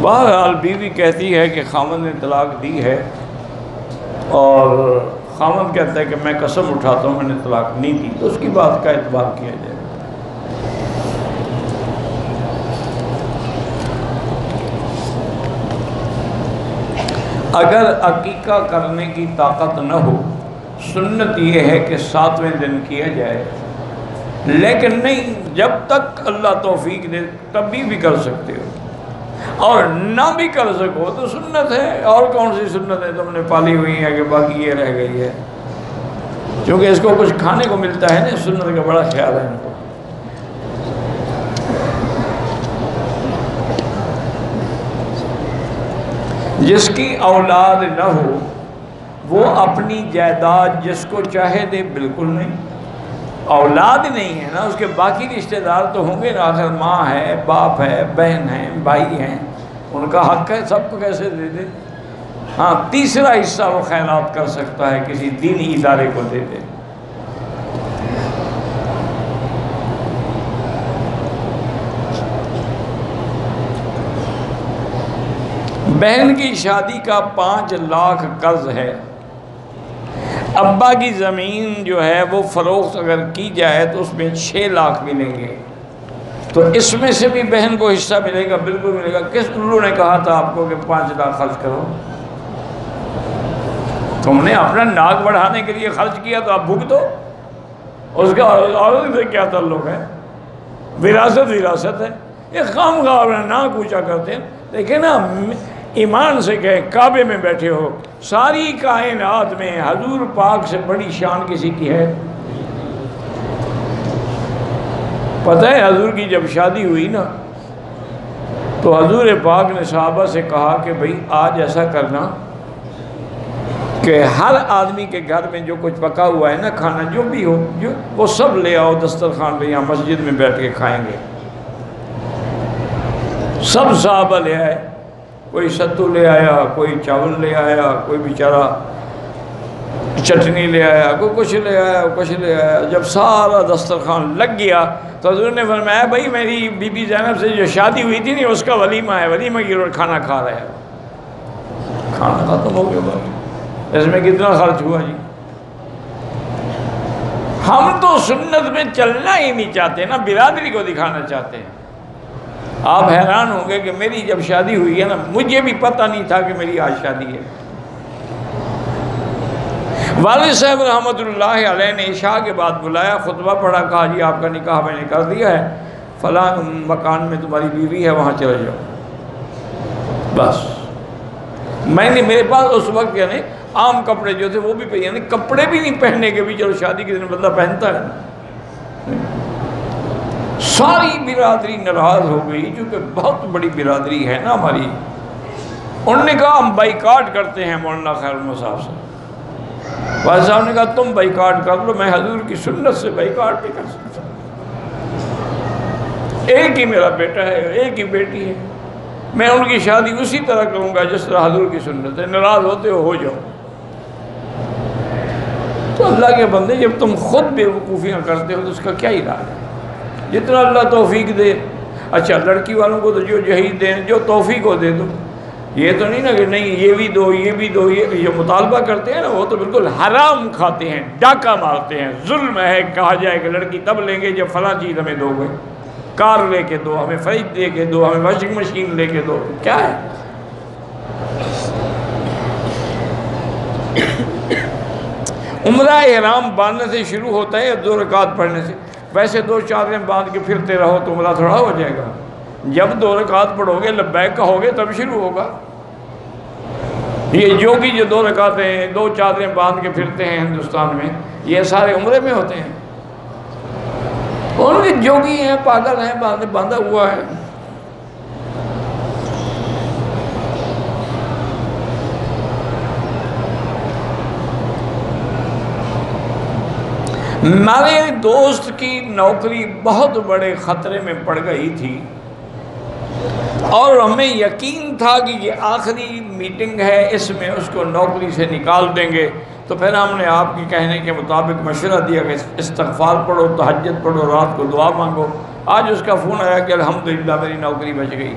بہرحال بیوی کہتی ہے کہ خاوند نے طلاق دی ہے، اور خاوند کہتا ہے کہ میں قسم اٹھاتا ہوں میں نے طلاق نہیں دی، تو اس کی بات کا اعتبار کیا جائے۔ اگر عقیقہ کرنے کی طاقت نہ ہو، سنت یہ ہے کہ 7ویں دن کیا جائے، لیکن نہیں، جب تک اللہ توفیق دے تبھی بھی کر سکتے ہو، اور نہ بھی کر سکو تو سنت ہے۔ اور کون سی سنت ہے تم نے پالی ہوئی ہے کہ باقی یہ رہ گئی ہے؟ کیونکہ اس کو کچھ کھانے کو ملتا ہے نا، سنت کا بڑا خیال ہے ان کو۔ جس کی اولاد نہ ہو وہ اپنی جائیداد جس کو چاہے دے، بالکل نہیں۔ اولاد نہیں ہے نا، اس کے باقی رشتہ دار تو ہوں گے نا، آخر ماں ہے، باپ ہے، بہن ہے، بھائی ہیں، ان کا حق ہے، سب کو کیسے دے دے؟ ہاں، تیسرا حصہ وہ خیرات کر سکتا ہے، کسی دینی ادارے کو دے دے۔ بہن کی شادی کا 5 لاکھ قرض ہے، ابا کی زمین جو ہے وہ فروخت اگر کی جائے تو اس میں 6 لاکھ ملیں گے، تو اس میں سے بھی بہن کو حصہ ملے گا؟ بالکل ملے گا۔ کس الو نے کہا تھا آپ کو کہ 5 لاکھ خرچ کرو؟ تم نے اپنا ناک بڑھانے کے لیے خرچ کیا تو آپ بھگتو، اس کا عورت سے کیا تعلق ہے؟ وراثت ہے۔ یہ خواہ اپنا ناک اونچا کرتے ہیں۔ دیکھیں نا، ایمان سے کہے، کعبے میں بیٹھے ہو، ساری کائنات میں حضور پاک سے بڑی شان کسی کی ہے؟ پتہ ہے حضور کی جب شادی ہوئی نا تو حضور پاک نے صحابہ سے کہا کہ بھئی آج ایسا کرنا کہ ہر آدمی کے گھر میں جو کچھ پکا ہوا ہے نا، کھانا جو بھی ہو، وہ سب لے آؤ دسترخوان پہ، یہاں مسجد میں بیٹھ کے کھائیں گے۔ سب صحابہ لے آئے، کوئی ستو لے آیا، کوئی چاول لے آیا، کوئی بیچارہ چٹنی لے آیا، کوئی کچھ لے آیا، کچھ لے آیا۔ جب سارا دسترخوان لگ گیا تو حضور نے فرمایا بھائی میری بی بی زینب سے جو شادی ہوئی تھی نہیں، اس کا ولیمہ ہے، ولیمہ کی کھانا کھا رہے ہیں۔ کھانا ختم ہو گیا بھائی، اس میں کتنا خرچ ہوا جی؟ ہم تو سنت میں چلنا ہی نہیں چاہتے نا، برادری کو دکھانا چاہتے ہیں۔ آپ حیران ہوں گے کہ میری جب شادی ہوئی ہے نا، مجھے بھی پتہ نہیں تھا کہ میری آج شادی ہے۔ والد صاحب رحمۃ اللہ علیہ نے عشاء کے بعد بلایا، خطبہ پڑھا، کہا جی آپ کا نکاح میں نے کر دیا ہے، فلاں مکان میں تمہاری بیوی ہے، وہاں چلے جاؤ۔ بس میں نے، میرے پاس اس وقت یعنی عام کپڑے جو تھے وہ بھی یعنی کپڑے بھی نہیں پہننے کے بھی، چلو شادی کے دن بندہ پہنتا ہے۔ ساری برادری ناراض ہو گئی، چونکہ بہت بڑی برادری ہے نا ہماری۔ انہوں نے کہا ہم بائیکاٹ کرتے ہیں مولانا خیر محمد صاحب سے۔ والد صاحب نے کہا تم بائیکاٹ کر لو، میں حضور کی سنت سے بائیکاٹ نہیں کر سکتا۔ ایک ہی میرا بیٹا ہے، ایک ہی بیٹی ہے، میں ان کی شادی اسی طرح کروں گا جس طرح حضور کی سنت ہے، ناراض ہوتے ہو جاؤ۔ تو اللہ کے بندے، جب تم خود بے وقوفیاں کرتے ہو تو اس کا کیا علاج ہے؟ جتنا اللہ توفیق دے۔ اچھا، لڑکی والوں کو تو جو جہیز دیں، جو توفیق ہو دے دو۔ یہ تو نہیں نا کہ نہیں یہ بھی دو، یہ بھی دو، یہ مطالبہ کرتے ہیں نا، وہ تو بالکل حرام کھاتے ہیں، ڈاکہ مارتے ہیں۔ ظلم ہے کہا جائے کہ لڑکی تب لیں گے جب فلاں چیز ہمیں دو گے، کار لے کے دو، ہمیں فریج دے کے دو، ہمیں واشنگ مشین لے کے دو۔ کیا ہے؟ عمرہ احرام باندھنے سے شروع ہوتا ہے یا 2 رکعت پڑھنے سے؟ ویسے 2 چادریں باندھ کے پھرتے رہو تو عمرہ تھوڑا ہو جائے گا۔ جب 2 رکعت پڑھو گے، لبیک کہو گے، تب شروع ہوگا۔ یہ جو بھی 2 رکعتیں 2 چادریں باندھ کے پھرتے ہیں ہندوستان میں، یہ سارے عمرے میں ہوتے ہیں۔ ان کے جوگی ہیں، پاگل ہیں، باندھا ہوا ہے۔ ہمارے دوست کی نوکری بہت بڑے خطرے میں پڑ گئی تھی، اور ہمیں یقین تھا کہ یہ آخری میٹنگ ہے، اس میں اس کو نوکری سے نکال دیں گے۔ تو پھر ہم نے آپ کے کہنے کے مطابق مشورہ دیا کہ استغفار پڑھو، تہجد پڑھو، رات کو دعا مانگو۔ آج اس کا فون آیا کہ الحمدللہ میری نوکری بچ گئی۔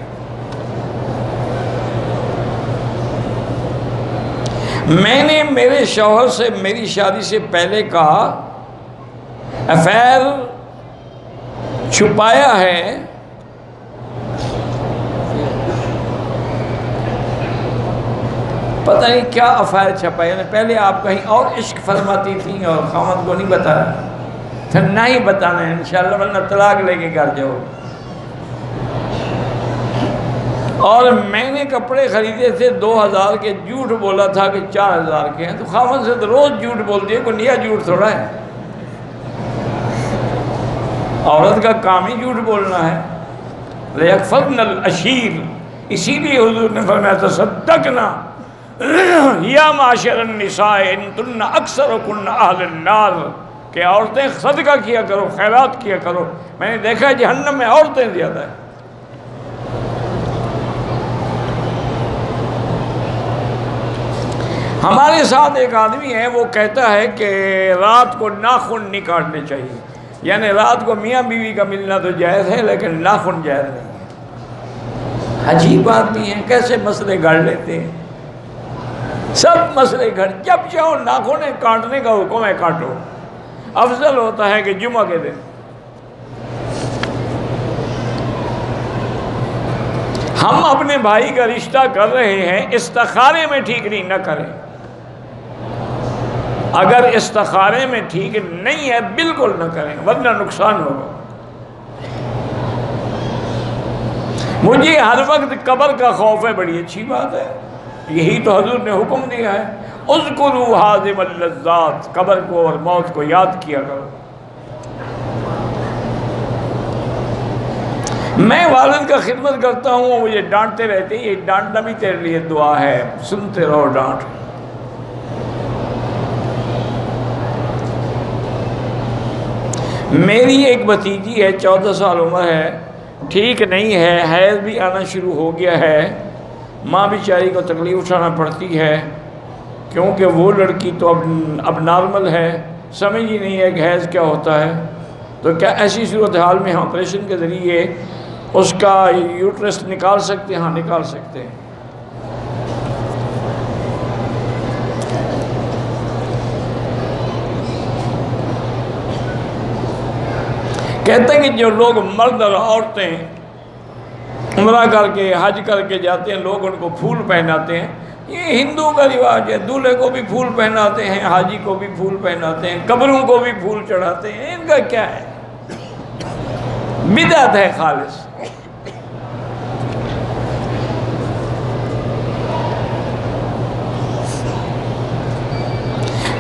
میں نے میرے شوہر سے میری شادی سے پہلے کا افیئر چھپایا ہے، پتہ نہیں کیا افیئر چھپایا، یعنی پہلے آپ کہیں اور عشق فرماتی تھیں اور خامد کو نہیں بتایا، پھر نہ ہی بتانا ہے انشاءاللہ، ورنہ طلاق لے کے گھر جاؤ۔ اور میں نے کپڑے خریدے تھے 2000 کے، جھوٹ بولا تھا کہ 4000 کے ہیں، تو خامد سے تو روز جھوٹ بول دیے، کوئی نیا جھوٹ تھوڑا ہے، عورت کا کام ہی جھوٹ بولنا ہے۔ لَيَكْفَرْنَ الْأَشِيرُ، اسی لیے حضور نے فرمایا تصدقنا یا معاشر النساء انتن اکثرکن اہل النار، کہ عورتیں صدقہ کیا کرو، خیرات کیا کرو، میں نے دیکھا ہے جہنم میں عورتیں زیادہ ہیں۔ ہمارے ساتھ ایک آدمی ہے، وہ کہتا ہے کہ رات کو ناخن نہیں کاٹنے چاہیے، یعنی رات کو میاں بیوی کا ملنا تو جائز ہے لیکن ناخن جائز نہیں ہے۔ عجیب آدمی ہیں، کیسے مسئلے گھڑ لیتے ہیں، سب مسئلے گھڑ، جب چاہو ناخن کاٹنے کا حکم ہے کاٹو، افضل ہوتا ہے کہ جمعہ کے دن۔ ہم اپنے بھائی کا رشتہ کر رہے ہیں، استخارے میں ٹھیک نہیں، نہ کریں۔ اگر استخارے میں ٹھیک نہیں ہے بالکل نہ کریں، ورنہ نقصان ہوگا۔ مجھے ہر وقت قبر کا خوف ہے، بڑی اچھی بات ہے، یہی تو حضور نے حکم دیا ہے، اذکروا ہاذم اللذات، قبر کو اور موت کو یاد کیا کرو۔ میں والد کا خدمت کرتا ہوں، وہ مجھے ڈانٹتے رہتے ہیں، یہ ڈانٹنا بھی تیرے لیے دعا ہے، سنتے رہو ڈانٹ۔ میری ایک بھتیجی ہے، 14 سال عمر ہے، ٹھیک نہیں ہے، حیض بھی آنا شروع ہو گیا ہے، ماں بیچاری کو تکلیف اٹھانا پڑتی ہے، کیونکہ وہ لڑکی تو اب نارمل ہے، سمجھ ہی نہیں ہے کہ حیض کیا ہوتا ہے، تو کیا ایسی صورتحال میں ہم آپریشن کے ذریعے اس کا یوٹرس نکال سکتے ہیں؟ ہاں نکال سکتے ہیں۔ کہتے ہیں کہ جو لوگ مرد اور عورتیں عمرہ کر کے حج کر کے جاتے ہیں، لوگ ان کو پھول پہناتے ہیں، یہ ہندوؤں کا رواج ہے، دولہے کو بھی پھول پہناتے ہیں، حاجی کو بھی پھول پہناتے ہیں، قبروں کو بھی پھول چڑھاتے ہیں، ان کا کیا ہے؟ بدعت ہے خالص۔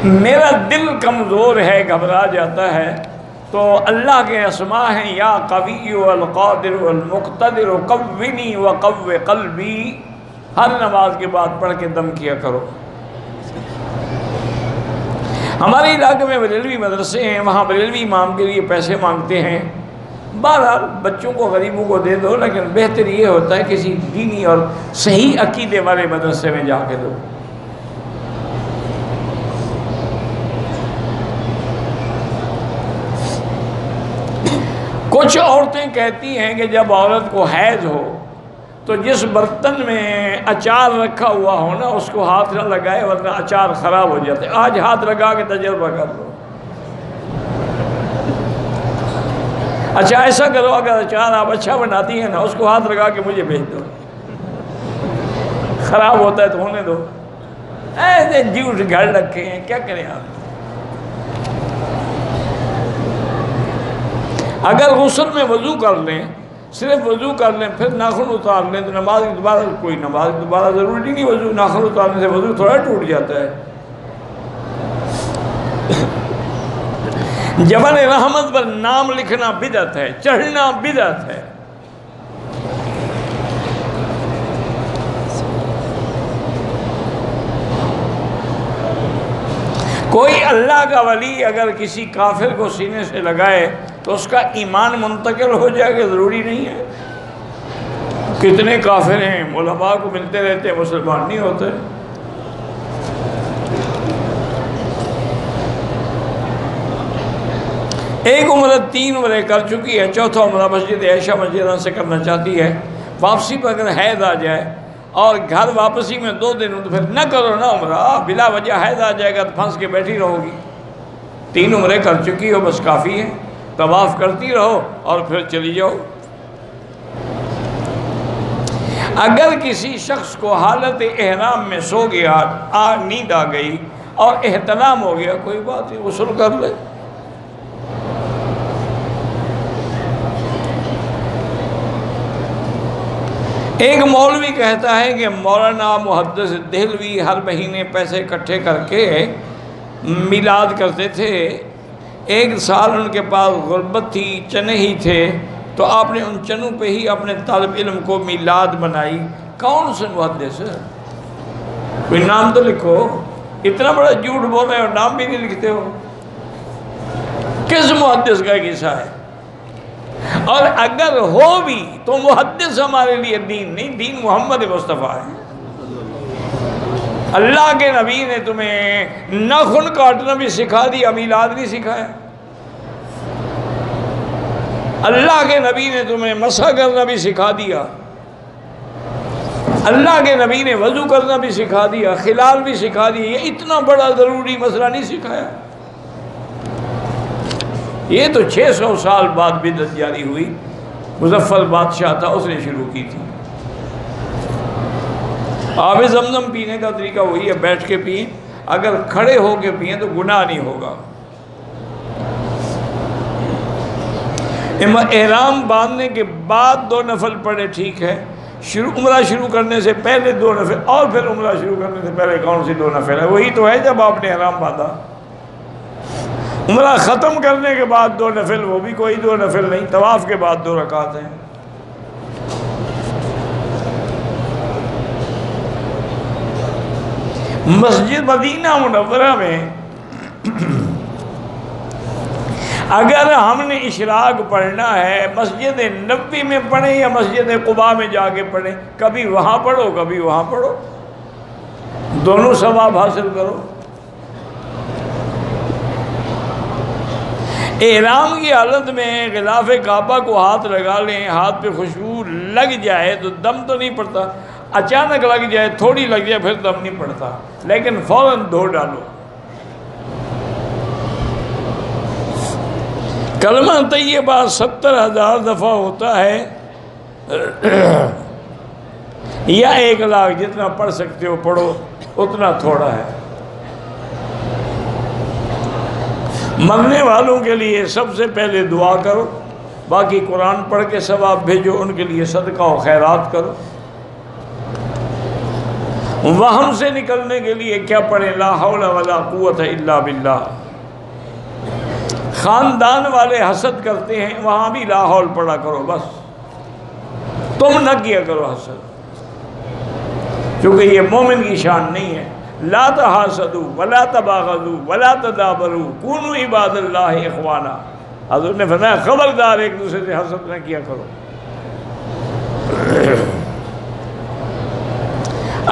میرا دل کمزور ہے، گھبرا جاتا ہے، تو اللہ کے اسماء ہیں، یا قوی والقادر والمقتدر قوّنی وقوّ قلبی، ہر نماز کے بعد پڑھ کے دم کیا کرو۔ ہمارے علاقے میں بریلوی مدرسے ہیں، وہاں بریلوی امام کے لیے پیسے مانگتے ہیں، بہرحال بچوں کو غریبوں کو دے دو، لیکن بہتر یہ ہوتا ہے کسی دینی اور صحیح عقیدے والے مدرسے میں جا کے دو۔ کچھ عورتیں کہتی ہیں کہ جب عورت کو حیض ہو تو جس برتن میں اچار رکھا ہوا ہو نا اس کو ہاتھ نہ لگائے، ورنہ اچار خراب ہو جاتے۔ آج ہاتھ لگا کے تجربہ کر لو۔ اچھا ایسا کرو، اگر اچار آپ اچھا بناتی ہیں نا اس کو ہاتھ لگا کے مجھے بھیج دو، خراب ہوتا ہے تو ہونے دو۔ ایسے جھوٹ گھڑ رکھے ہیں، کیا کریں آپ؟ اگر غسل میں وضو کر لیں، صرف وضو کر لیں پھر ناخن اتار لیں تو نماز دوبارہ ضروری نہیں، وضو ناخن اتارنے سے وضو تھوڑا ٹوٹ جاتا ہے۔ جبل رحمت پر نام لکھنا بدعت ہے، چڑھنا بدعت ہے۔ کوئی اللہ کا ولی اگر کسی کافر کو سینے سے لگائے تو اس کا ایمان منتقل ہو جائے گا، ضروری نہیں ہے۔ کتنے کافر ہیں، علماء کو ملتے رہتے ہیں، مسلمان نہیں ہوتے۔ ایک عمرہ 3 عمرے کر چکی ہے، چوتھا عمرہ مسجد عائشہ مسجد سے کرنا چاہتی ہے، واپسی پر اگر حیض آ جائے اور گھر واپسی میں 2 دن ہوں تو پھر نہ کرو نا عمرہ، بلا وجہ حیض آ جائے گا تو پھنس کے بیٹھی رہو گی۔ 3 عمرے کر چکی ہو، بس کافی ہے، طواف کرتی رہو اور پھر چلی جاؤ۔ اگر کسی شخص کو حالت احرام میں سو گیا، نیند آ گئی اور احتلام ہو گیا، کوئی بات نہیں، غسل کر لے۔ ایک مولوی کہتا ہے کہ مولانا محدث دہلوی ہر مہینے پیسے اکٹھے کر کے میلاد کرتے تھے۔ ایک سال ان کے پاس غربت تھی، چنے ہی تھے، تو آپ نے ان چنوں پہ ہی اپنے طالب علم کو میلاد بنائی۔ کون سے محدث؟ کوئی نام تو لکھو، اتنا بڑا جھوٹ بول رہے ہو، نام بھی نہیں لکھتے ہو۔ کس محدث کا قصہ ہے؟ اور اگر ہو بھی تو محدث ہمارے لیے دین نہیں، دین محمد مصطفیٰ ہے۔ اللہ کے نبی نے تمہیں ناخن کاٹنا بھی سکھا دیا، میلاد نہیں سکھایا۔ اللہ کے نبی نے تمہیں مسح کرنا بھی سکھا دیا، اللہ کے نبی نے وضو کرنا بھی سکھا دیا، خلال بھی سکھا دیا، یہ اتنا بڑا ضروری مسئلہ نہیں سکھایا۔ یہ تو 600 سال بعد بدعت جاری ہوئی، مظفر بادشاہ تھا، اس نے شروع کی تھی۔ آب زمزم پینے کا طریقہ وہی ہے، بیٹھ کے پئیں، اگر کھڑے ہو کے پئیں تو گناہ نہیں ہوگا۔ احرام باندھنے کے بعد 2 نفل پڑھے ٹھیک ہے، عمرہ شروع کرنے سے پہلے 2 نفل، اور پھر عمرہ شروع کرنے سے پہلے کون سی 2 نفل ہے؟ وہی تو ہے جب آپ نے احرام باندھا۔ عمرہ ختم کرنے کے بعد 2 نفل، وہ بھی کوئی 2 نفل نہیں، طواف کے بعد 2 رکعت ہیں۔ مسجد مدینہ منورہ میں اگر ہم نے اشراق پڑھنا ہے، مسجد نبوی میں پڑھیں یا مسجد قباء میں جا کے پڑھیں، کبھی وہاں پڑھو کبھی وہاں پڑھو، دونوں ثواب حاصل کرو۔ احرام کی حالت میں غلاف کعبہ کو ہاتھ لگا لیں، ہاتھ پہ خوشبو لگ جائے تو دم تو نہیں پڑتا، اچانک لگ جائے، تھوڑی لگ جائے، پھر دم نہیں پڑتا، لیکن فوراً دھو ڈالو۔ کلمہ طیبہ 70,000 دفعہ ہوتا ہے یا 1,00,000، جتنا پڑھ سکتے ہو پڑھو، اتنا تھوڑا ہے۔ مرنے والوں کے لیے سب سے پہلے دعا کرو، باقی قرآن پڑھ کے ثواب بھیجو، ان کے لیے صدقہ و خیرات کرو۔ وہم سے نکلنے کے لیے کیا پڑھیں؟ لا حول ولا قوت الا باللہ۔ خاندان والے حسد کرتے ہیں، وہاں بھی لا حول پڑھا کرو، بس تم نہ کیا کرو حسد، کیونکہ یہ مومن کی شان نہیں ہے۔ لا تحاسدوا ولا تباغضوا ولا تدابروا کونوا عباد اللہ اخوانا۔ حضرت نے فرمایا خبردار ایک دوسرے سے حسد نہ کیا کرو۔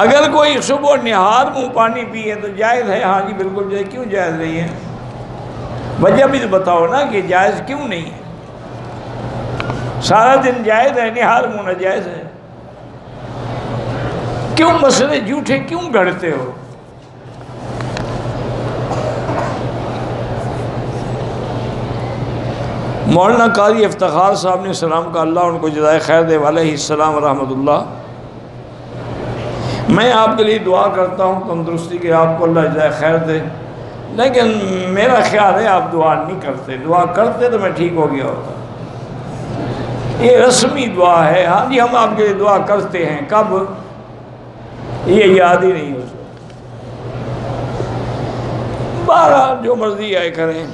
اگر کوئی صبح نہار منہ پانی پیے تو جائز ہے؟ ہاں جی بالکل جائز۔ کیوں جائز نہیں ہے؟ وجہ بھی تو بتاؤ نا کہ جائز کیوں نہیں ہے؟ سارا دن جائز ہے، نہار منہ ناجائز ہے؟ کیوں مسئلے جھوٹے کیوں گھڑتے ہو؟ مولانا قاضی افتخار صاحب نے سلام کا، اللہ ان کو جزائے خیر دے، علیہ السلام ورحمۃ اللہ۔ میں آپ کے لیے دعا کرتا ہوں تندرستی کے، آپ کو اللہ جزائے خیر دے، لیکن میرا خیال ہے آپ دعا نہیں کرتے، دعا کرتے تو میں ٹھیک ہو گیا ہوتا۔ یہ رسمی دعا ہے، ہاں جی ہم آپ کے لیے دعا کرتے ہیں، کب؟ یہ یاد ہی نہیں ہو سکتا۔ بہرحال جو مرضی آئے کریں۔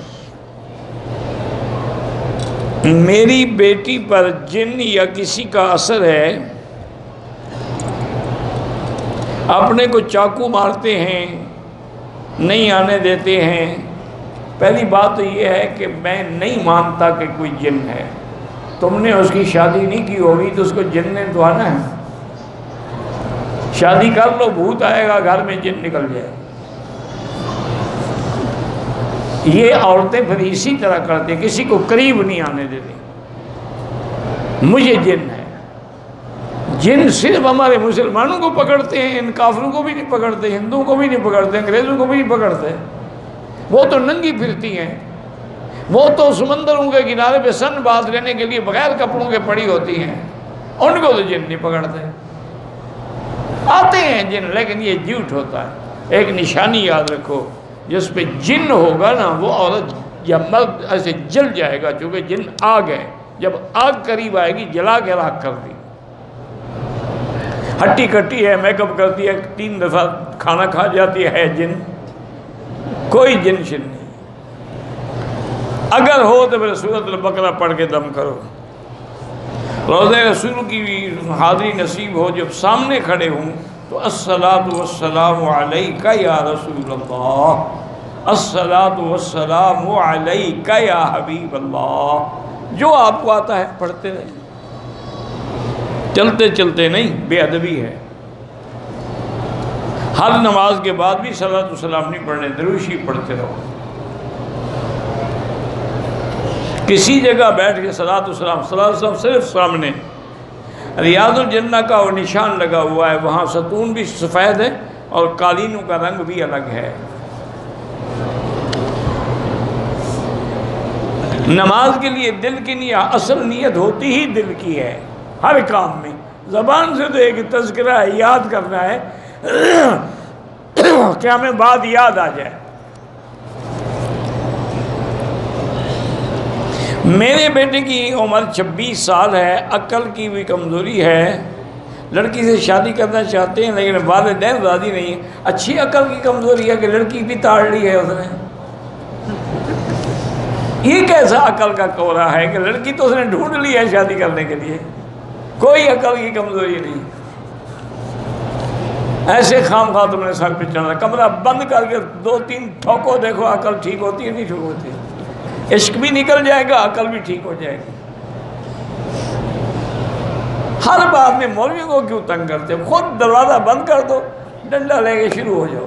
میری بیٹی پر جن یا کسی کا اثر ہے، اپنے کو چاقو مارتے ہیں، نہیں آنے دیتے ہیں۔ پہلی بات تو یہ ہے کہ میں نہیں مانتا کہ کوئی جن ہے۔ تم نے اس کی شادی نہیں کی ہوگی تو اس کو جن نے تو آنا ہے۔ شادی کر لو، بھوت آئے گا گھر میں، جن نکل جائے۔ یہ عورتیں پھر اسی طرح کرتے، کسی کو قریب نہیں آنے دیتی، مجھے جن ہے، جن صرف ہمارے مسلمانوں کو پکڑتے ہیں، ان کافروں کو بھی نہیں پکڑتے، ہندوؤں کو بھی نہیں پکڑتے، انگریزوں کو بھی نہیں پکڑتے. وہ تو ننگی پھرتی ہیں، وہ تو سمندروں کے کنارے پہ سن باندھ لینے کے لیے بغیر کپڑوں کے پڑی ہوتی ہیں، ان کو تو جن نہیں پکڑتے. آتے ہیں جن، لیکن یہ جھوٹ ہوتا ہے. ایک نشانی یاد رکھو، جس پہ جن ہوگا نا وہ عورت یا مرد ایسے جل جائے گا، چونکہ جن آگ ہے. جب آگ قریب آئے گی جلا کے راکھ کر دی. ہٹی کٹی ہے، میک اپ کرتی ہے، 3 دفعہ کھانا کھا جاتی ہے جن. کوئی جن شن نہیں. اگر ہو تو پھر سورۃ البقرہ پڑھ کے دم کرو. روضہ رسول کی حاضری نصیب ہو، جب سامنے کھڑے ہوں تو الصلاۃ والسلام علیک یا رسول اللہ، الصلاۃ والسلام علیک یا حبیب اللہ. جو آپ کو آتا ہے پڑھتے رہیں، چلتے چلتے نہیں. بے ادبی ہے. ہر نماز کے بعد بھی صلاۃ والسلام نہیں پڑھنے، درود شریف پڑھتے رہو. کسی جگہ بیٹھ کے صلاۃ والسلام صرف سامنے. ریاض الجنہ کا وہ نشان لگا ہوا ہے، وہاں ستون بھی سفید ہے اور قالینوں کا رنگ بھی الگ ہے. نماز کے لیے دل کی نیت، اصل نیت ہوتی ہی دل کی ہے. ہر کام میں زبان سے تو ایک تذکرہ ہے، یاد کرنا ہے کہ ہمیں بات یاد آ جائے. میرے بیٹے کی عمر 26 سال ہے، عقل کی بھی کمزوری ہے. لڑکی سے شادی کرنا چاہتے ہیں لیکن والدین راضی نہیں ہیں. اچھی عقل کی کمزوری ہے کہ لڑکی بھی تاڑ لی ہے اس نے. یہ کیسا عقل کا کورا ہے کہ لڑکی تو اس نے ڈھونڈ لی ہے شادی کرنے کے لیے. کوئی عقل کی کمزوری نہیں. ایسے خام خواہ تم نے سر پہ چڑھنا. کمرہ بند کر کے 2-3 ٹھوکو، دیکھو عقل ٹھیک ہوتی ہے نہیں ٹھیک ہوتی. عشق بھی نکل جائے گا، عقل بھی ٹھیک ہو جائے گی. ہر بات میں مولوی کو کیوں تنگ کرتے؟ خود دروازہ بند کر دو، ڈنڈا لے کے شروع ہو جاؤ.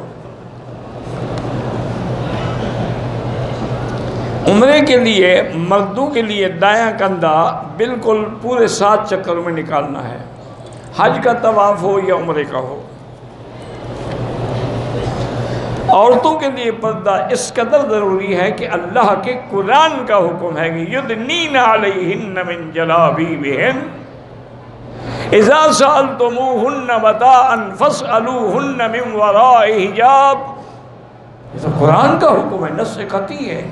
عمرے کے لیے مردوں کے لیے دایاں کندھا بالکل پورے 7 چکر میں نکالنا ہے، حج کا طواف ہو یا عمرے کا ہو. عورتوں کے لیے پردہ اس قدر ضروری ہے کہ اللہ کے قرآن کا حکم ہے کہ یدنین علیہن من جلابیبہن اذا سألتموہن متاعا فاسألوہن من وراء حجاب. یہ تو قرآن کا حکم ہے، نص قطعی ہے.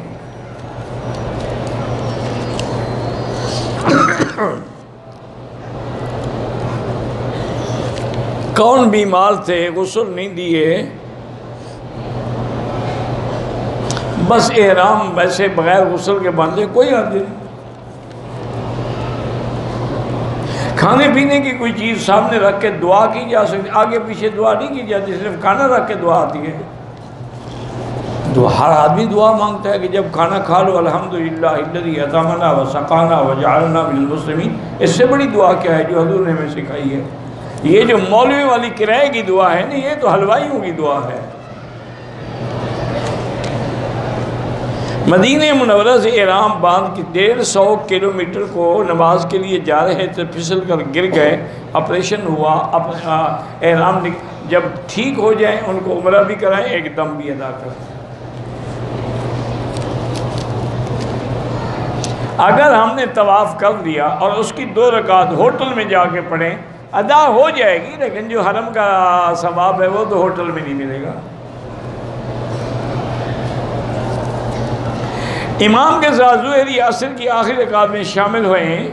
کون بیمار تھے، غسل نہیں دیے، بس احرام ویسے بغیر غسل کے باندھے، کوئی حرج نہیں. کھانے پینے کی کوئی چیز سامنے رکھ کے دعا کی جا سکتی، آگے پیچھے دعا نہیں کی جاتی، صرف کھانا رکھ کے دعا آتی ہے. ہر آدمی دعا مانگتا ہے کہ جب کھانا کھا لو الحمدللہ الذی اطعمنا وسقانا وجعلنا من المسلمین. اس سے بڑی دعا کیا ہے جو حضور نے ہمیں سکھائی ہے؟ یہ جو مولوی والی کرائے کی دعا ہے نا، یہ تو حلوائیوں کی دعا ہے. مدینہ منورہ سے احرام باندھ کے 150 کلومیٹر کو نماز کے لیے جا رہے تھے، پھسل کر گر گئے، آپریشن ہوا. احرام جب ٹھیک ہو جائیں ان کو عمرہ بھی کرائیں، ایک دم بھی ادا کریں. اگر ہم نے طواف کر دیا اور اس کی 2 رکعت ہوٹل میں جا کے پڑھیں، ادا ہو جائے گی، لیکن جو حرم کا ثواب ہے وہ تو ہوٹل میں نہیں ملے گا. امام کے ساتھ ظہری عصر کی آخری رکعت میں شامل ہوئے ہیں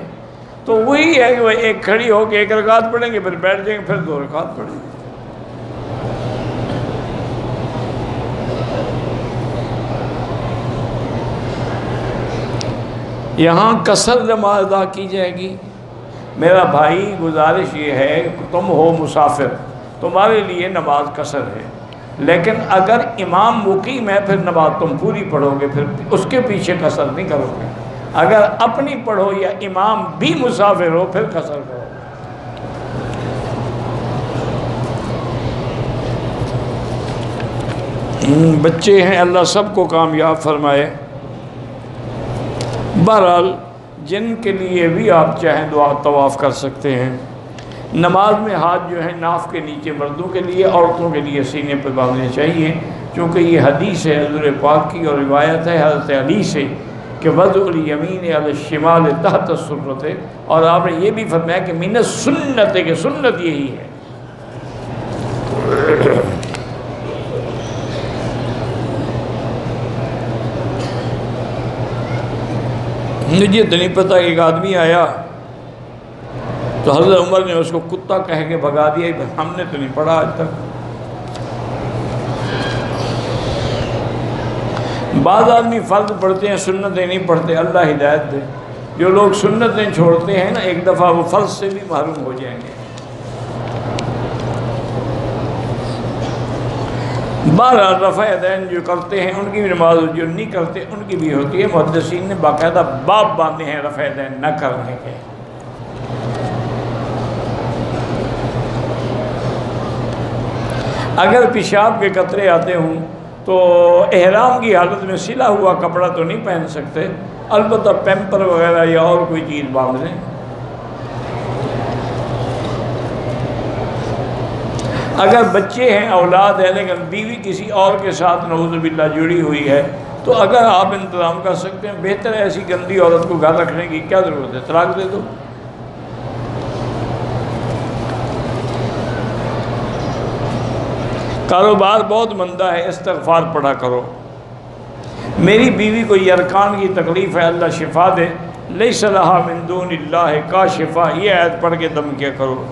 تو وہی ہے کہ وہ ایک کھڑی ہو کے 1 رکعت پڑھیں گے، پھر بیٹھ جائیں گے، پھر 2 رکعت پڑھیں گے. یہاں قصر نماز ادا کی جائے گی. میرا بھائی گزارش یہ ہے کہ تم ہو مسافر، تمہارے لیے نماز قصر ہے، لیکن اگر امام مقیم ہے پھر نماز تم پوری پڑھو گے، پھر اس کے پیچھے قصر نہیں کرو گے. اگر اپنی پڑھو یا امام بھی مسافر ہو پھر قصر کرو. بچے ہیں، اللہ سب کو کامیاب فرمائے. بہرحال جن کے لیے بھی آپ چاہیں دعا طواف کر سکتے ہیں. نماز میں ہاتھ جو ہے ناف کے نیچے مردوں کے لیے، عورتوں کے لیے سینے پہ باندھنے چاہیے، چونکہ یہ حدیث ہے حضور پاک کی اور روایت ہے حضرت علی سے کہ وضع الیمین علی الشمال تحت السرۃ، اور آپ نے یہ بھی فرمایا کہ من السنت، کہ سنت یہی ہے۔ مجھے تو نہیں پتہ، ایک آدمی آیا تو حضرت عمر نے اس کو کتا کہہ کے بھگا دیا، ہم نے تو نہیں پڑھا آج تک۔ بعض آدمی فرض پڑھتے ہیں، سنتیں نہیں پڑھتے، اللہ ہدایت دے۔ جو لوگ سنتیں چھوڑتے ہیں نا، ایک دفعہ وہ فرض سے بھی محروم ہو جائیں گے۔ بہرحال رفع یدین جو کرتے ہیں ان کی بھی نماز، جو نہیں کرتے ان کی بھی ہوتی ہے۔ محدثین نے باقاعدہ باب باندھے ہیں رفع یدین نہ کرنے کے۔ اگر پیشاب کے قطرے آتے ہوں تو احرام کی حالت میں سلا ہوا کپڑا تو نہیں پہن سکتے، البتہ پیمپر وغیرہ یا اور کوئی چیز باندھ لیں۔ اگر بچے ہیں، اولاد ہے، لیکن بیوی کسی اور کے ساتھ نعوذ باللہ جڑی ہوئی ہے، تو اگر آپ انتظام کر سکتے ہیں بہتر ہے۔ ایسی گندی عورت کو گھر رکھنے کی کیا ضرورت ہے، طلاق دے دو۔ کاروبار بہت مندہ ہے، استغفار پڑھا کرو۔ میری بیوی کو یرکان کی تکلیف ہے، اللہ شفا دے، لیس لہا من دون اللہ کاشفہ، یہ آیت پڑھ کے دم کیا کرو۔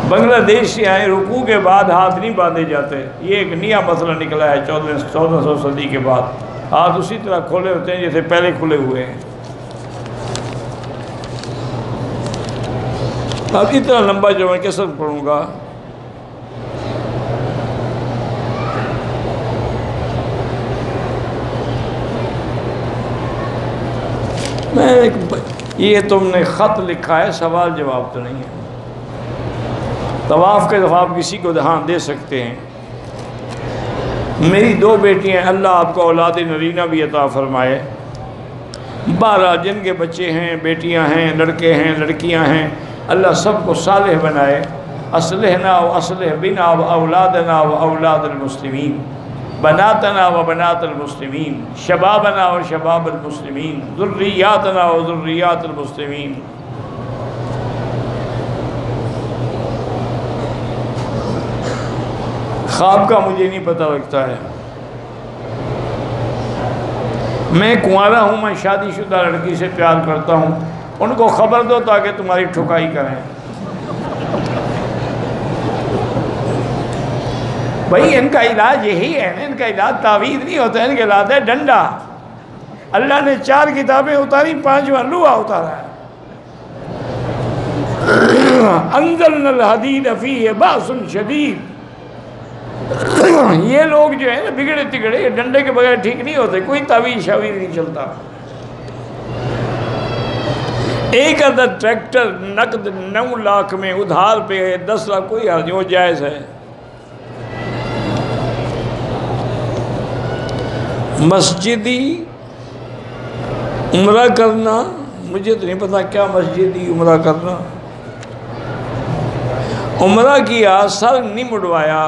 بنگلہ دیش سے آئے، رکوع کے بعد ہاتھ نہیں باندھے جاتے، یہ ایک نیا مسئلہ نکلا ہے 1400 صدی کے بعد۔ ہاتھ اسی طرح کھولے ہوتے ہیں جیسے پہلے کھلے ہوئے ہیں۔ اب اتنا لمبا جو میں کیسے پڑھوں گا۔ یہ تم نے خط لکھا ہے، سوال جواب تو نہیں ہے۔ طواف کے دفعہ آپ کسی کو دہان دے سکتے ہیں۔ میری 2 بیٹیاں، اللہ آپ کو اولاد نرینہ بھی عطا فرمائے۔ 12 جن کے بچے ہیں، بیٹیاں ہیں، لڑکے ہیں، لڑکیاں ہیں، اللہ سب کو صالح بنائے۔ اصلحنا و اصلح بنا و اولادنا و اولاد المسلمین، بناتنا و بنات المسلمین، شبابنا و شباب المسلمین، ذریاتنا و ذریات المسلمین۔ خواب کا مجھے نہیں پتہ لگتا ہے۔ میں کنوارا ہوں، میں شادی شدہ لڑکی سے پیار کرتا ہوں، ان کو خبر دو تاکہ تمہاری ٹھکائی کریں۔ بھائی ان کا علاج یہی ہے، ان کا علاج تعویذ نہیں ہوتا ہے، ان کا علاج ہے ڈنڈا۔ اللہ نے 4 کتابیں اتاری، 5واں لوہا اتارا ہے۔ انزلنا الحدید فیہ باس شدید۔ یہ لوگ جو ہیں نا بگڑے تگڑے، یہ ڈنڈے کے بغیر ٹھیک نہیں ہوتے، کوئی تعویذ شاویذ نہیں چلتا۔ ایک عدد ٹریکٹر نقد 9 لاکھ میں ادھار پہ 10 لاکھ کوئی حرج، وہ جائز ہے۔ مسجدی عمرہ کرنا، مجھے تو نہیں پتا کیا مسجدی عمرہ کرنا۔ عمرہ کیا، سر نہیں مڑوایا،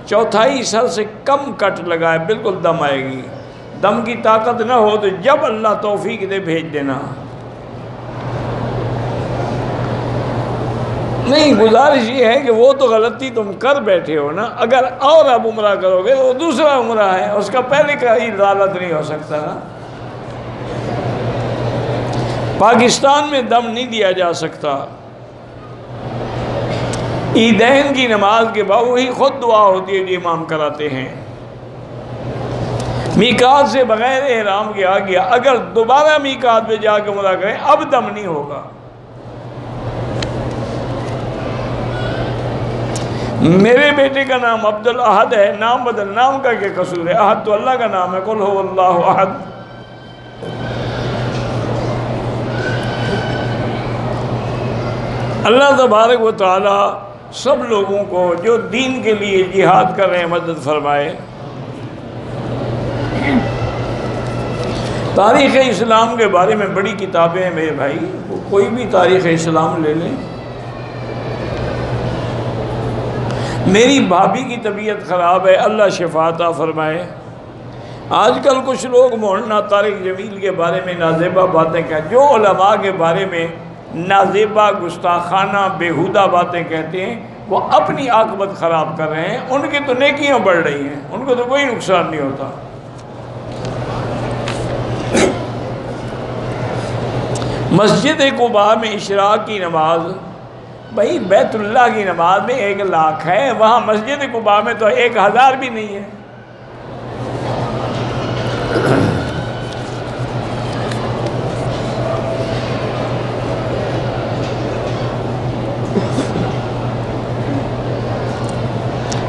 1/4 سر سے کم کٹ لگائے، بالکل دم آئے گی۔ دم کی طاقت نہ ہو تو جب اللہ توفیق دے بھیج دینا۔ نہیں، گزارش یہ ہے کہ وہ تو غلطی تم کر بیٹھے ہو نا، اگر اور اب عمرہ کرو گے تو وہ دوسرا عمرہ ہے، اس کا پہلے کا ہی غلط نہیں ہو سکتا نا۔ پاکستان میں دم نہیں دیا جا سکتا۔ عیدین کی نماز کے بعد وہی خود دعا ہوتی ہے جو امام کراتے ہیں۔ میقات سے بغیر احرام کے آ گیا، اگر دوبارہ میقات پہ جا کے عمرہ کریں اب دم نہیں ہوگا۔ میرے بیٹے کا نام عبد الاحد ہے، نام بدل، نام کا کیا قصور ہے؟ احد تو اللہ کا نام ہے، قل هو اللہ احد۔ اللہ تبارک و تعالی سب لوگوں کو جو دین کے لیے جہاد کر رہے ہیں مدد فرمائے۔ تاریخ اسلام کے بارے میں بڑی کتابیں ہیں میرے بھائی، کوئی بھی تاریخ اسلام لے لیں۔ میری بھابھی کی طبیعت خراب ہے، اللہ شفا عطا فرمائے۔ آج کل کچھ لوگ مولانا طارق جمیل کے بارے میں نازیبہ باتیں کہتے ہیں، جو علماء کے بارے میں نازیبہ گستاخانہ بیہودہ باتیں کہتے ہیں، وہ اپنی عاقبت خراب کر رہے ہیں۔ ان کی تو نیکیاں بڑھ رہی ہیں، ان کو تو کوئی نقصان نہیں ہوتا۔ مسجد قباء میں اشراق کی نماز، بھائی بیت اللہ کی نماز میں 1,00,000 ہے، وہاں مسجد قباء میں تو 1,000 بھی نہیں ہے۔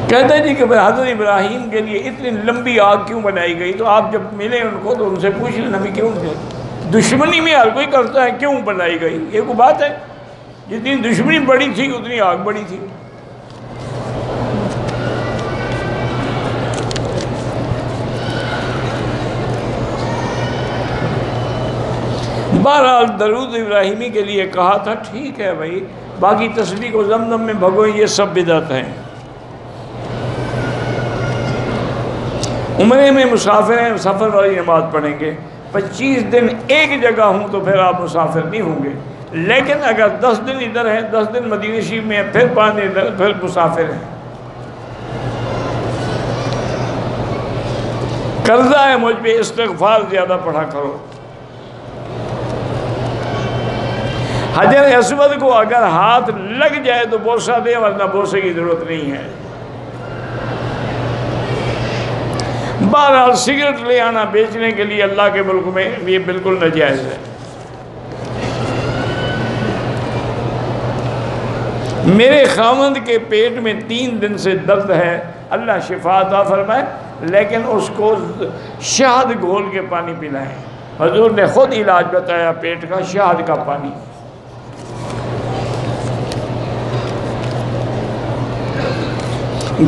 کہتے ہیں جی کہ حضرت ابراہیم کے لیے اتنی لمبی آگ کیوں بنائی گئی؟ تو آپ جب ملے ان کو تو ان سے پوچھ لینا بھی کیوں تھے، دشمنی میں ہر کوئی کرتا ہے، کیوں بنائی گئی؟ یہ کوئی بات ہے؟ جتنی دشمنی بڑی تھی اتنی آگ بڑی تھی۔ بہرحال درود ابراہیمی کے لیے کہا تھا، ٹھیک ہے بھائی، باقی تسبیح کو زمزم میں بھگوئیں، یہ سب بدعت ہیں۔ عمرے میں مسافر ہیں، سفر والی نماز پڑھیں گے۔ 25 دن ایک جگہ ہوں تو پھر آپ مسافر نہیں ہوں گے، لیکن اگر 10 دن ادھر ہیں، 10 دن مدینہ شریف میں ہیں، پھر 5 دن ادھر، پھر مسافر ہیں۔ قرضہ ہے مجھ پہ، استغفار زیادہ پڑھا کرو۔ حجر اسود کو اگر ہاتھ لگ جائے تو بوسہ دے، ورنہ بوسے کی ضرورت نہیں ہے۔ بہرحال سگریٹ لے آنا بیچنے کے لیے اللہ کے ملک میں یہ بالکل ناجائز ہے۔ میرے خاوند کے پیٹ میں 3 دن سے درد ہے، اللہ شفا عطا فرمائے، لیکن اس کو شہد گھول کے پانی پلائیں۔ حضور نے خود علاج بتایا پیٹ کا، شہد کا پانی۔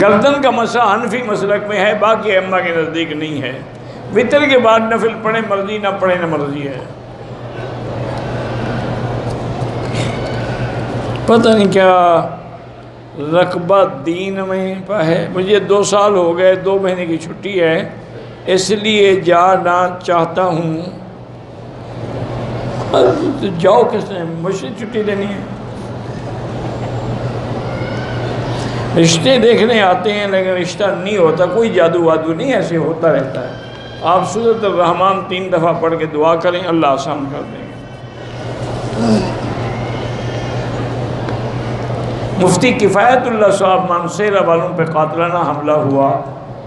گردن کا مسح حنفی مسلک میں ہے، باقی ائمہ کے نزدیک نہیں ہے۔ وطر کے بعد نفل پڑھیں، مرضی نہ پڑھیں نہ مرضی ہے۔ پتہ نہیں کیا رقبہ دین میں ہے۔ مجھے 2 سال ہو گئے، 2 مہینے کی چھٹی ہے، اس لیے جانا چاہتا ہوں۔ جاؤ کس نے، مجھ سے چھٹی لینی ہے؟ رشتے دیکھنے آتے ہیں لیکن رشتہ نہیں ہوتا، کوئی جادو وادو نہیں، ایسے ہوتا رہتا ہے۔ آپ سورۃ الرحمن 3 دفعہ پڑھ کے دعا کریں، اللہ آسان کر دیں گے۔ مفتی کفایت اللہ صاحب مانسیرہ والوں پہ قاتلانہ حملہ ہوا،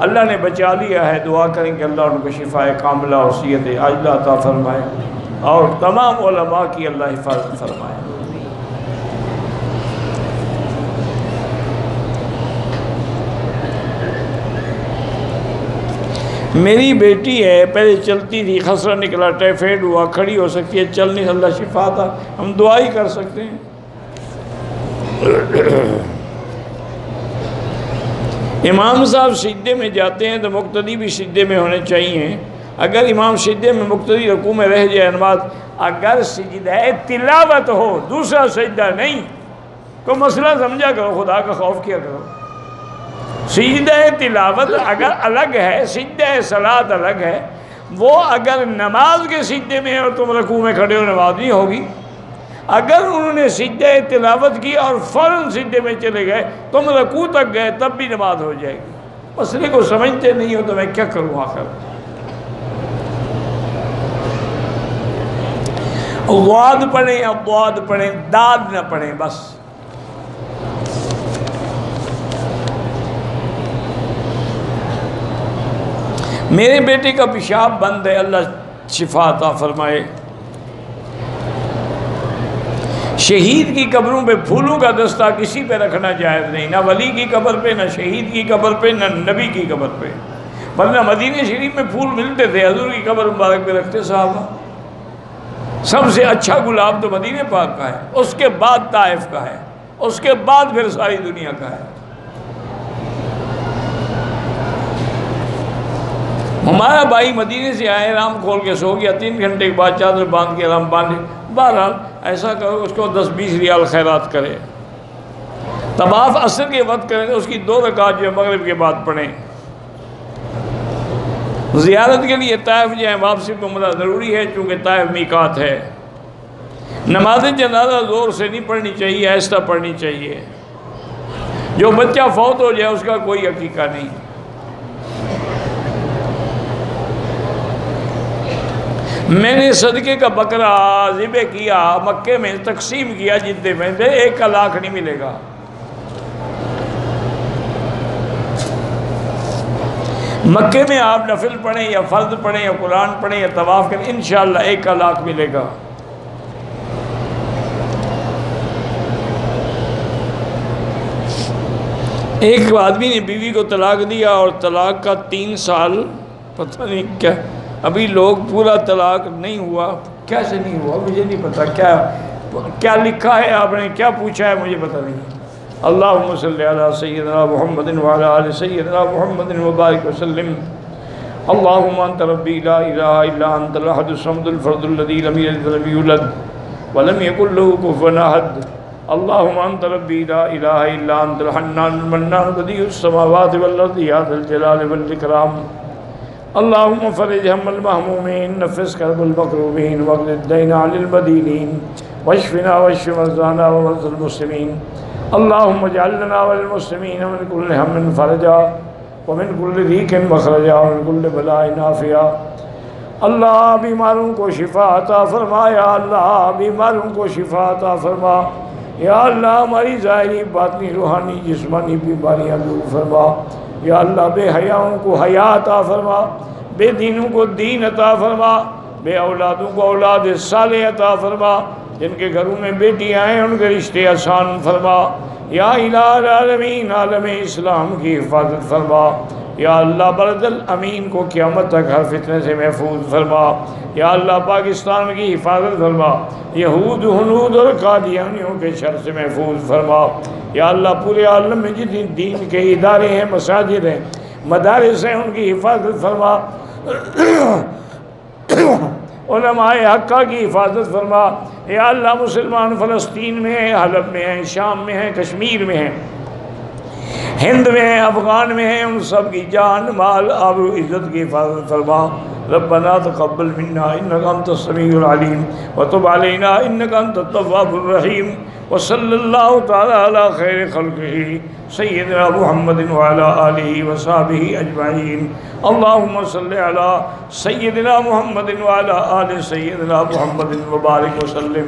اللہ نے بچا لیا ہے، دعا کریں کہ اللہ ان کو شفاء کاملہ اور صحت عاجلہ عطا فرمائے، اور تمام علماء کی اللہ حفاظت فرمائے۔ میری بیٹی ہے، پہلے چلتی تھی، خسرہ نکلا، ٹائیفائڈ ہوا، کھڑی ہو سکتی ہے، چل نہیں، اللہ شفا تھا، ہم دعا ہی کر سکتے ہیں۔ امام صاحب سجدے میں جاتے ہیں تو مقتدی بھی سجدے میں ہونے چاہیے۔ اگر امام سجدے میں مقتدی رکوع میں رہ جائے نماز، اگر سجدہ تلاوت ہو، دوسرا سجدہ نہیں، کوئی مسئلہ سمجھا کرو، خدا کا خوف کیا کرو۔ سجدہ تلاوت اگر الگ ہے، سجدہ صلاۃ الگ ہے، وہ اگر نماز کے سجدے میں ہے اور تم رکوع میں کھڑے ہو، نماز نہیں ہوگی۔ اگر انہوں نے سجدہ تلاوت کی اور فوراً سجدے میں چلے گئے، تم رکوع تک گئے، تب بھی نماز ہو جائے گی۔ مسئلے کو سمجھتے نہیں ہو تو میں کیا کروں آخر؟ وعد پڑھیں، ابواد پڑھیں، داد نہ پڑھیں، بس۔ میرے بیٹے کا پیشاب بند ہے، اللہ شفا عطا فرمائے۔ شہید کی قبروں پہ پھولوں کا دستہ کسی پہ رکھنا جائز نہیں، نہ ولی کی قبر پہ، نہ شہید کی قبر پہ، نہ نبی کی قبر پہ، ورنہ مدینہ شریف میں پھول ملتے تھے، حضور کی قبر مبارک پہ رکھتے صحابہ۔ سب سے اچھا گلاب تو مدینہ پاک کا ہے، اس کے بعد طائف کا ہے، اس کے بعد پھر ساری دنیا کا ہے۔ ہمارا بھائی مدینے سے آئے، رام کھول کے سو گیا، 3 گھنٹے کے بعد چادر باندھ کے رام باندھے۔ بہرحال ایسا کرو اس کو 10-20 ریال خیرات کرے۔ طواف عصر کے وقت کریں تو اس کی 2 رکعت جو مغرب کے بعد پڑھیں۔ زیارت کے لیے طائف جو ہے واپسی کو عمرہ ضروری ہے، چونکہ طائف میقات ہے۔ نماز جنازہ زور سے نہیں پڑھنی چاہیے، آہستہ پڑھنی چاہیے۔ جو بچہ فوت ہو جائے اس کا کوئی عقیقہ نہیں۔ میں نے صدقے کا بکرا ذبح کیا، مکے میں تقسیم کیا، جتنے میں سے 1 لاکھ نہیں ملے گا۔ مکے میں آپ نفل پڑھیں یا فرض پڑھیں یا قرآن پڑھیں یا طواف کریں، انشاءاللہ 1 لاکھ ملے گا۔ ایک آدمی نے بیوی کو طلاق دیا اور طلاق کا 3 سال پتہ نہیں کیا، ابھی لوگ پورا طلاق نہیں ہوا، کیسے نہیں ہوا مجھے نہیں پتا، کیا لکھا ہے آپ نے، کیا پوچھا ہے مجھے پتہ نہیں۔ اللہم صلی علی سیدنا محمد وعلی آل سیدنا محمد وبارک وسلم۔ اللہم انت ربی لا الہ الا انت الاحد الصمد الفرد الذی لم یلد ولم یولد ولم یکن له کفوا احد۔ اللہم انت ربی لا الہ الا انت الحنان المنان بدیع السماوات والارض یا ذا الجلال والاکرام۔ اللہم فرج ہم المہمومین، نفس کرب المکروبین، واقض الدین عن المدینین، واشفنا واشف مرضانا ومرضى المسلمین۔ اللہم اجعل لنا وللمسلمین من کل ہم فرجا ومن کل ضیق مخرجا ومن کل بلاء نافعا۔ اللہ بیماروں کو شفا عطا فرما، یا اللہ بیماروں کو شفا عطا فرما، یا اللہ ہماری ظاہری باطنی روحانی جسمانی بیماریاں دور فرما، یا اللہ بے حیاؤں کو حیا عطا فرما، بے دینوں کو دین عطا فرما، بے اولادوں کو اولاد صالح عطا فرما، جن کے گھروں میں بیٹیاں ہیں ان کے رشتے آسان فرما، یا الہ العالمین عالم اسلام کی حفاظت فرما، یا اللہ بلد الامین کو قیامت تک ہر فتنے سے محفوظ فرما، یا اللہ پاکستان کی حفاظت فرما، یہود ہنود اور قادیانیوں کے شر سے محفوظ فرما، یا اللہ پورے عالم میں جتنی دین کے ادارے ہیں، مساجد ہیں، مدارس ہیں، ان کی حفاظت فرما، علماء حقہ کی حفاظت فرما، یا اللہ مسلمان فلسطین میں ہیں، حلب میں ہیں، شام میں ہیں، کشمیر میں ہیں، ہند میں ہیں، افغان میں ہیں، ان سب کی جان مال آبرو عزت کی حفاظت فرما۔ ربنا تقبل منا انک انت السمیع العلیم وتب علینا انک انت التواب الرحیم، وصلی اللہ تعالی علی خیر خلقہ سیدنا محمد وعلی آلہ وصحبہ اجمعین۔ اللہم صلی علی سیدنا محمد وعلی آل سیدنا محمد وبارک وسلم۔